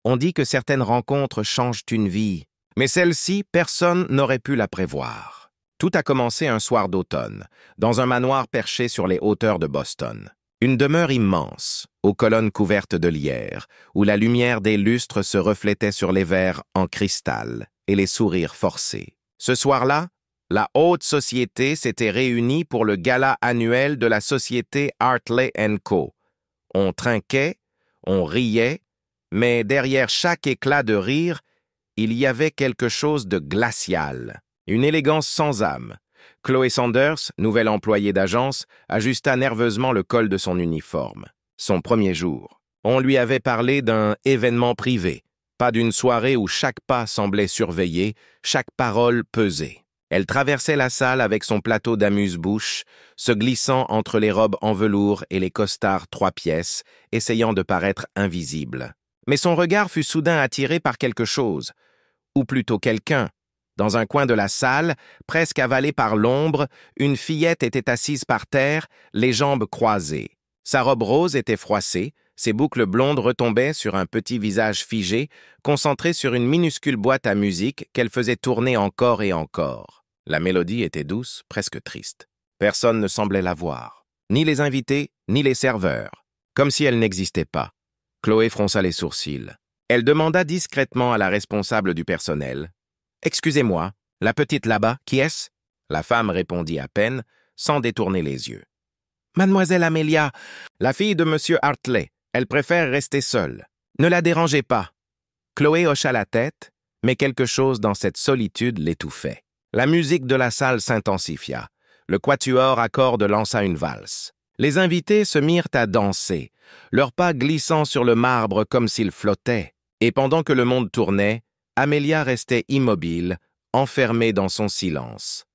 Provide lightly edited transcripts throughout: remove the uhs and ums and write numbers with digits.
On dit que certaines rencontres changent une vie, mais celle-ci, personne n'aurait pu la prévoir. Tout a commencé un soir d'automne, dans un manoir perché sur les hauteurs de Boston. Une demeure immense, aux colonnes couvertes de lierre, où la lumière des lustres se reflétait sur les verres en cristal et les sourires forcés. Ce soir-là, la haute société s'était réunie pour le gala annuel de la société Hartley & Co. On trinquait, on riait, mais derrière chaque éclat de rire, il y avait quelque chose de glacial, une élégance sans âme. Chloé Sanders, nouvelle employée d'agence, ajusta nerveusement le col de son uniforme. Son premier jour. On lui avait parlé d'un événement privé, pas d'une soirée où chaque pas semblait surveillé, chaque parole pesée. Elle traversait la salle avec son plateau d'amuse-bouche, se glissant entre les robes en velours et les costards 3 pièces, essayant de paraître invisible. Mais son regard fut soudain attiré par quelque chose, ou plutôt quelqu'un. Dans un coin de la salle, presque avalée par l'ombre, une fillette était assise par terre, les jambes croisées. Sa robe rose était froissée, ses boucles blondes retombaient sur un petit visage figé, concentré sur une minuscule boîte à musique qu'elle faisait tourner encore et encore. La mélodie était douce, presque triste. Personne ne semblait la voir. Ni les invités, ni les serveurs. Comme si elle n'existait pas. Chloé fronça les sourcils. Elle demanda discrètement à la responsable du personnel. « Excusez-moi, la petite là-bas, qui est-ce » La femme répondit à peine, sans détourner les yeux. « Mademoiselle Amelia, la fille de Monsieur Hartley. Elle préfère rester seule. Ne la dérangez pas. » Chloé hocha la tête, mais quelque chose dans cette solitude l'étouffait. La musique de la salle s'intensifia. Le quatuor à cordes lança une valse. Les invités se mirent à danser, leurs pas glissant sur le marbre comme s'ils flottaient. Et pendant que le monde tournait, Amelia restait immobile, enfermée dans son silence.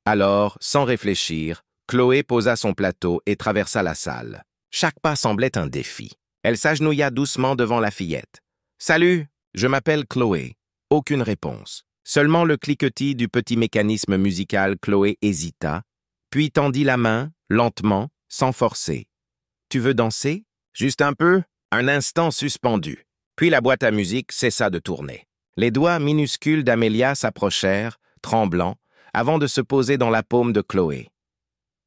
Alors, sans réfléchir, Chloé posa son plateau et traversa la salle. Chaque pas semblait un défi. Elle s'agenouilla doucement devant la fillette. « Salut, je m'appelle Chloé. » Aucune réponse. Seulement le cliquetis du petit mécanisme musical. Chloé hésita, puis tendit la main, lentement, sans forcer. « Tu veux danser ?»« Juste un peu ?» Un instant suspendu. Puis la boîte à musique cessa de tourner. Les doigts minuscules d'Amelia s'approchèrent, tremblants, avant de se poser dans la paume de Chloé.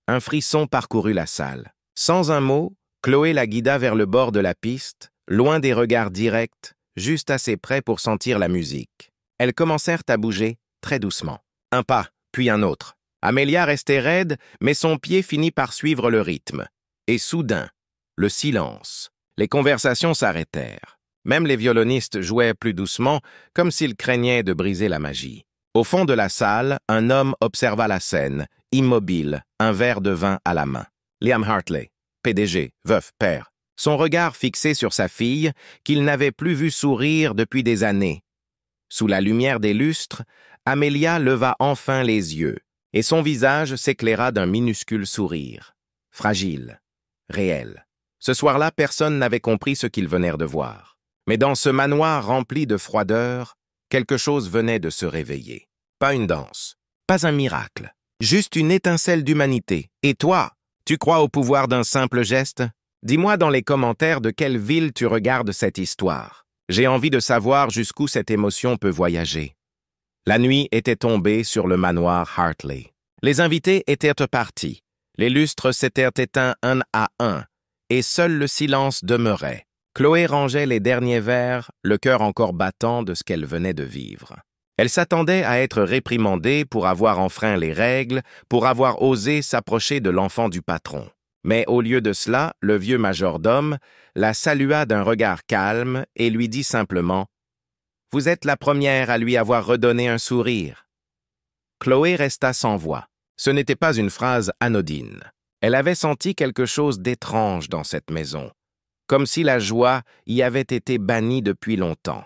Un frisson parcourut la salle. Sans un mot, Chloé la guida vers le bord de la piste, loin des regards directs, juste assez près pour sentir la musique. Elles commencèrent à bouger, très doucement. Un pas, puis un autre. Amelia restait raide, mais son pied finit par suivre le rythme. Et soudain, le silence. Les conversations s'arrêtèrent. Même les violonistes jouaient plus doucement, comme s'ils craignaient de briser la magie. Au fond de la salle, un homme observa la scène, immobile, un verre de vin à la main. Liam Hartley, PDG, veuf, père. Son regard fixé sur sa fille, qu'il n'avait plus vu sourire depuis des années. Sous la lumière des lustres, Amelia leva enfin les yeux, et son visage s'éclaira d'un minuscule sourire. Fragile, réel. Ce soir-là, personne n'avait compris ce qu'ils venèrent de voir. Mais dans ce manoir rempli de froideur, quelque chose venait de se réveiller. Pas une danse, pas un miracle, juste une étincelle d'humanité. Et toi, tu crois au pouvoir d'un simple geste? Dis-moi dans les commentaires de quelle ville tu regardes cette histoire. J'ai envie de savoir jusqu'où cette émotion peut voyager. La nuit était tombée sur le manoir Hartley. Les invités étaient partis. Les lustres s'étaient éteints un à un, et seul le silence demeurait. Chloé rangeait les derniers verres, le cœur encore battant de ce qu'elle venait de vivre. Elle s'attendait à être réprimandée pour avoir enfreint les règles, pour avoir osé s'approcher de l'enfant du patron. Mais au lieu de cela, le vieux majordome la salua d'un regard calme et lui dit simplement « Vous êtes la première à lui avoir redonné un sourire. » Chloé resta sans voix. Ce n'était pas une phrase anodine. Elle avait senti quelque chose d'étrange dans cette maison, comme si la joie y avait été bannie depuis longtemps.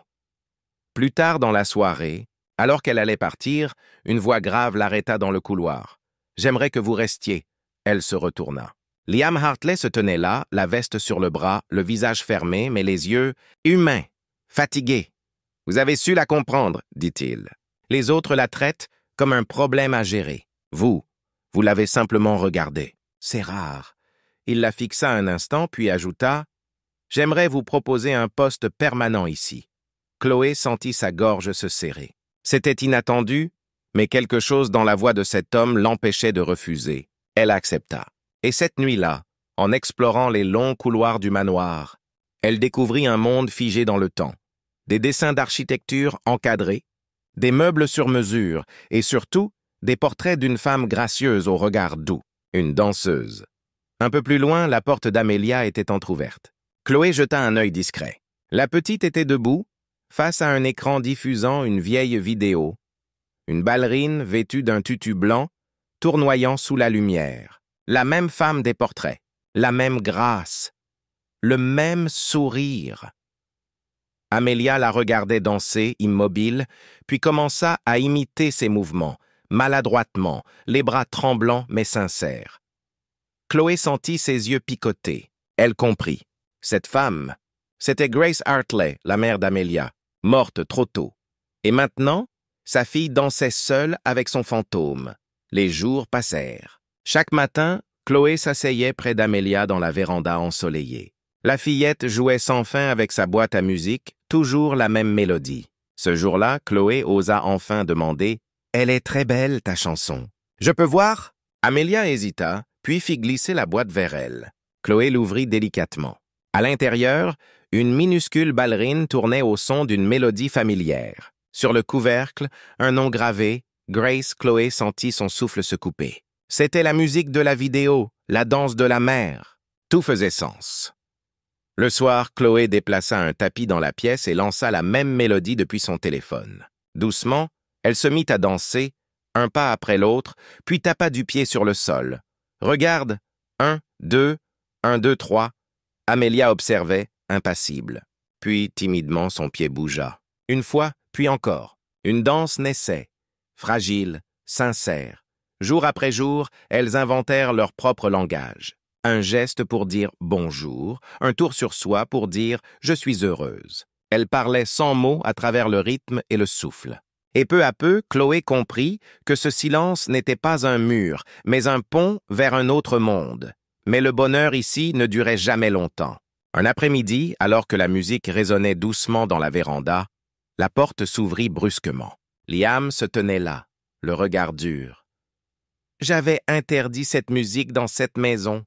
Plus tard dans la soirée, alors qu'elle allait partir, une voix grave l'arrêta dans le couloir. « J'aimerais que vous restiez. » Elle se retourna. Liam Hartley se tenait là, la veste sur le bras, le visage fermé, mais les yeux humains, fatigués. « Vous avez su la comprendre, » dit-il. Les autres la traitent comme un problème à gérer. Vous l'avez simplement regardée. C'est rare. Il la fixa un instant, puis ajouta J'aimerais vous proposer un poste permanent ici. » Chloé sentit sa gorge se serrer. C'était inattendu, mais quelque chose dans la voix de cet homme l'empêchait de refuser. Elle accepta. Et cette nuit-là, en explorant les longs couloirs du manoir, elle découvrit un monde figé dans le temps. Des dessins d'architecture encadrés, des meubles sur mesure et surtout des portraits d'une femme gracieuse au regard doux, une danseuse. Un peu plus loin, la porte d'Amélia était entr'ouverte. Chloé jeta un œil discret. La petite était debout, face à un écran diffusant une vieille vidéo. Une ballerine vêtue d'un tutu blanc, tournoyant sous la lumière. La même femme des portraits, la même grâce, le même sourire. Amélia la regardait danser, immobile, puis commença à imiter ses mouvements, maladroitement, les bras tremblants mais sincères. Chloé sentit ses yeux picoter. Elle comprit. Cette femme, c'était Grace Hartley, la mère d'Amélia, morte trop tôt. Et maintenant, sa fille dansait seule avec son fantôme. Les jours passèrent. Chaque matin, Chloé s'asseyait près d'Amélia dans la véranda ensoleillée. La fillette jouait sans fin avec sa boîte à musique, toujours la même mélodie. Ce jour-là, Chloé osa enfin demander « Elle est très belle, ta chanson. Je peux voir ?» Amélia hésita, puis fit glisser la boîte vers elle. Chloé l'ouvrit délicatement. À l'intérieur, une minuscule ballerine tournait au son d'une mélodie familière. Sur le couvercle, un nom gravé, Grace Chloé sentit son souffle se couper. C'était la musique de la vidéo, la danse de la mer. Tout faisait sens. Le soir, Chloé déplaça un tapis dans la pièce et lança la même mélodie depuis son téléphone. Doucement, elle se mit à danser, un pas après l'autre, puis tapa du pied sur le sol. « Regarde, 1, 2, 1, 2, 3. » Amélia observait, impassible. Puis, timidement, son pied bougea. Une fois, puis encore. Une danse naissait, fragile, sincère. Jour après jour, elles inventèrent leur propre langage. Un geste pour dire « bonjour », un tour sur soi pour dire « je suis heureuse ». Elles parlaient sans mots à travers le rythme et le souffle. Et peu à peu, Chloé comprit que ce silence n'était pas un mur, mais un pont vers un autre monde. Mais le bonheur ici ne durait jamais longtemps. Un après-midi, alors que la musique résonnait doucement dans la véranda, la porte s'ouvrit brusquement. Liam se tenait là, le regard dur. « J'avais interdit cette musique dans cette maison. »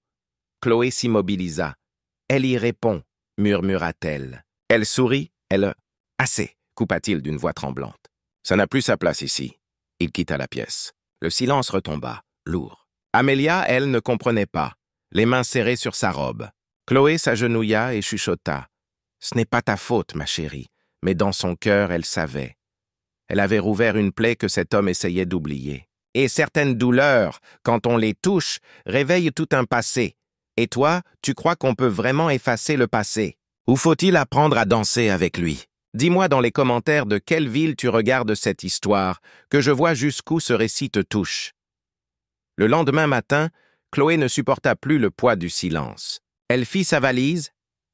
Chloé s'immobilisa. « Elle y répond, » murmura-t-elle. Elle sourit, elle... « Assez, » coupa-t-il d'une voix tremblante. « Ça n'a plus sa place ici. » Il quitta la pièce. Le silence retomba, lourd. Amélia, elle, ne comprenait pas, les mains serrées sur sa robe. Chloé s'agenouilla et chuchota. « Ce n'est pas ta faute, ma chérie. » Mais dans son cœur, elle savait. Elle avait rouvert une plaie que cet homme essayait d'oublier. Et certaines douleurs, quand on les touche, réveillent tout un passé. Et toi, tu crois qu'on peut vraiment effacer le passé? Ou faut-il apprendre à danser avec lui? Dis-moi dans les commentaires de quelle ville tu regardes cette histoire, que je vois jusqu'où ce récit te touche. Le lendemain matin, Chloé ne supporta plus le poids du silence. Elle fit sa valise,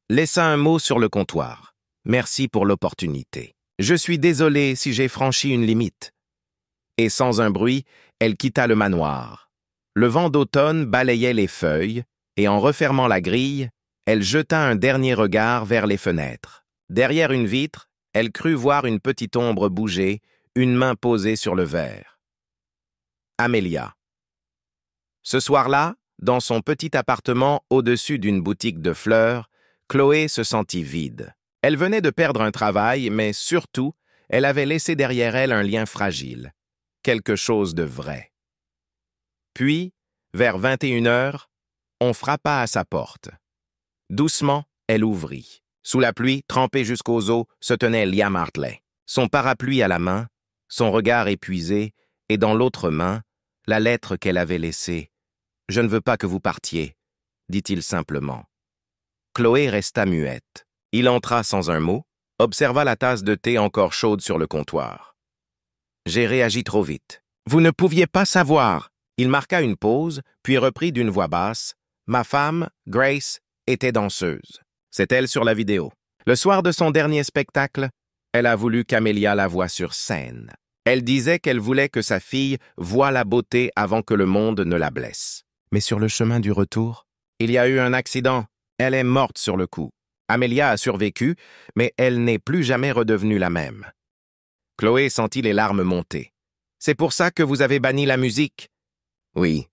laissa un mot sur le comptoir. Merci pour l'opportunité. Je suis désolée si j'ai franchi une limite. Et sans un bruit, elle quitta le manoir. Le vent d'automne balayait les feuilles, et en refermant la grille, elle jeta un dernier regard vers les fenêtres. Derrière une vitre, elle crut voir une petite ombre bouger, une main posée sur le verre. Amélia. Ce soir-là, dans son petit appartement au-dessus d'une boutique de fleurs, Chloé se sentit vide. Elle venait de perdre un travail, mais surtout, elle avait laissé derrière elle un lien fragile, quelque chose de vrai. Puis, vers 21h, on frappa à sa porte. Doucement, elle ouvrit. Sous la pluie, trempée jusqu'aux os, se tenait Liam Hartley. Son parapluie à la main, son regard épuisé, et dans l'autre main, la lettre qu'elle avait laissée. « Je ne veux pas que vous partiez », dit-il simplement. Chloé resta muette. Il entra sans un mot, observa la tasse de thé encore chaude sur le comptoir. « J'ai réagi trop vite. Vous ne pouviez pas savoir. » Il marqua une pause, puis reprit d'une voix basse. « Ma femme, Grace, était danseuse. C'est elle sur la vidéo. Le soir de son dernier spectacle, elle a voulu qu'Amélia la voie sur scène. Elle disait qu'elle voulait que sa fille voie la beauté avant que le monde ne la blesse. Mais sur le chemin du retour, il y a eu un accident. Elle est morte sur le coup. Amelia a survécu, mais elle n'est plus jamais redevenue la même. Chloé sentit les larmes monter. « C'est pour ça que vous avez banni la musique? » »« Oui,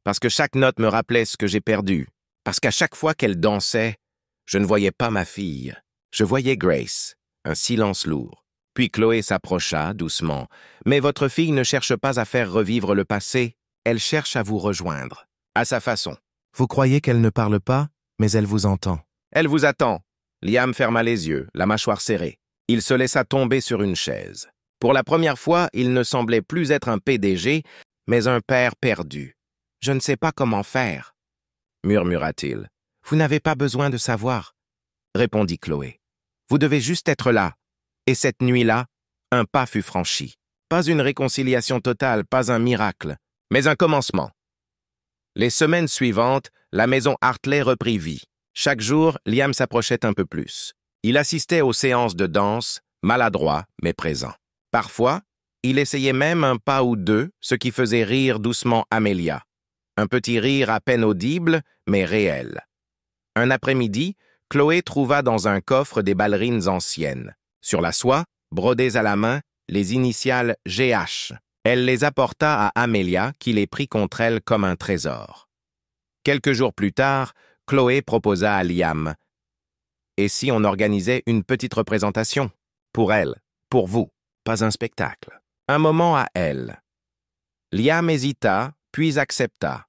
parce que chaque note me rappelait ce que j'ai perdu. Parce qu'à chaque fois qu'elle dansait, je ne voyais pas ma fille. Je voyais Grace. » Un silence lourd. Puis Chloé s'approcha doucement. « Mais votre fille ne cherche pas à faire revivre le passé, elle cherche à vous rejoindre. À sa façon. Vous croyez qu'elle ne parle pas, mais elle vous entend. » « Elle vous attend. » Liam ferma les yeux, la mâchoire serrée. Il se laissa tomber sur une chaise. Pour la première fois, il ne semblait plus être un PDG, mais un père perdu. « Je ne sais pas comment faire, » murmura-t-il. « Vous n'avez pas besoin de savoir, » répondit Chloé. « Vous devez juste être là. » Et cette nuit-là, un pas fut franchi. Pas une réconciliation totale, pas un miracle, mais un commencement. Les semaines suivantes, la maison Hartley reprit vie. Chaque jour, Liam s'approchait un peu plus. Il assistait aux séances de danse, maladroit mais présent. Parfois, il essayait même un pas ou deux, ce qui faisait rire doucement Amelia. Un petit rire à peine audible, mais réel. Un après-midi, Chloé trouva dans un coffre des ballerines anciennes. Sur la soie, brodées à la main, les initiales GH. Elle les apporta à Amelia, qui les prit contre elle comme un trésor. Quelques jours plus tard, Chloé proposa à Liam. « Et si on organisait une petite représentation? Pour elle, pour vous, pas un spectacle. Un moment à elle. » Liam hésita, puis accepta.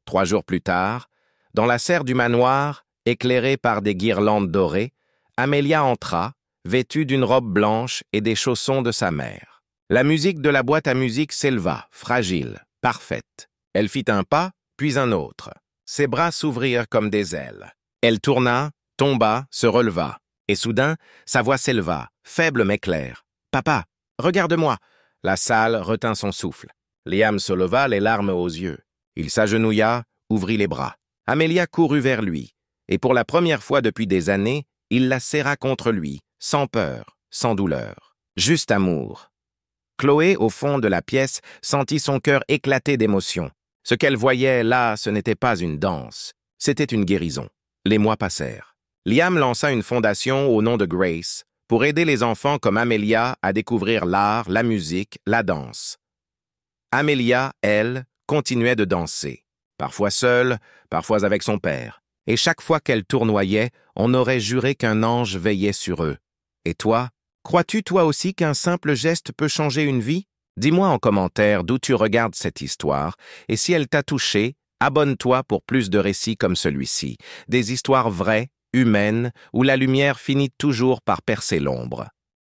3 jours plus tard, dans la serre du manoir, éclairée par des guirlandes dorées, Amelia entra, vêtue d'une robe blanche et des chaussons de sa mère. La musique de la boîte à musique s'éleva, fragile, parfaite. Elle fit un pas, puis un autre. Ses bras s'ouvrirent comme des ailes. Elle tourna, tomba, se releva. Et soudain, sa voix s'éleva, faible mais claire. « Papa, regarde-moi !» La salle retint son souffle. Liam se leva, les larmes aux yeux. Il s'agenouilla, ouvrit les bras. Amelia courut vers lui. Et pour la première fois depuis des années, il la serra contre lui, sans peur, sans douleur. Juste amour. Chloé, au fond de la pièce, sentit son cœur éclater d'émotion. Ce qu'elle voyait là, ce n'était pas une danse, c'était une guérison. Les mois passèrent. Liam lança une fondation au nom de Grace pour aider les enfants comme Amelia à découvrir l'art, la musique, la danse. Amelia, elle, continuait de danser, parfois seule, parfois avec son père. Et chaque fois qu'elle tournoyait, on aurait juré qu'un ange veillait sur eux. Et toi, crois-tu toi aussi qu'un simple geste peut changer une vie? Dis-moi en commentaire d'où tu regardes cette histoire, et si elle t'a touché, abonne-toi pour plus de récits comme celui-ci, des histoires vraies, humaines, où la lumière finit toujours par percer l'ombre.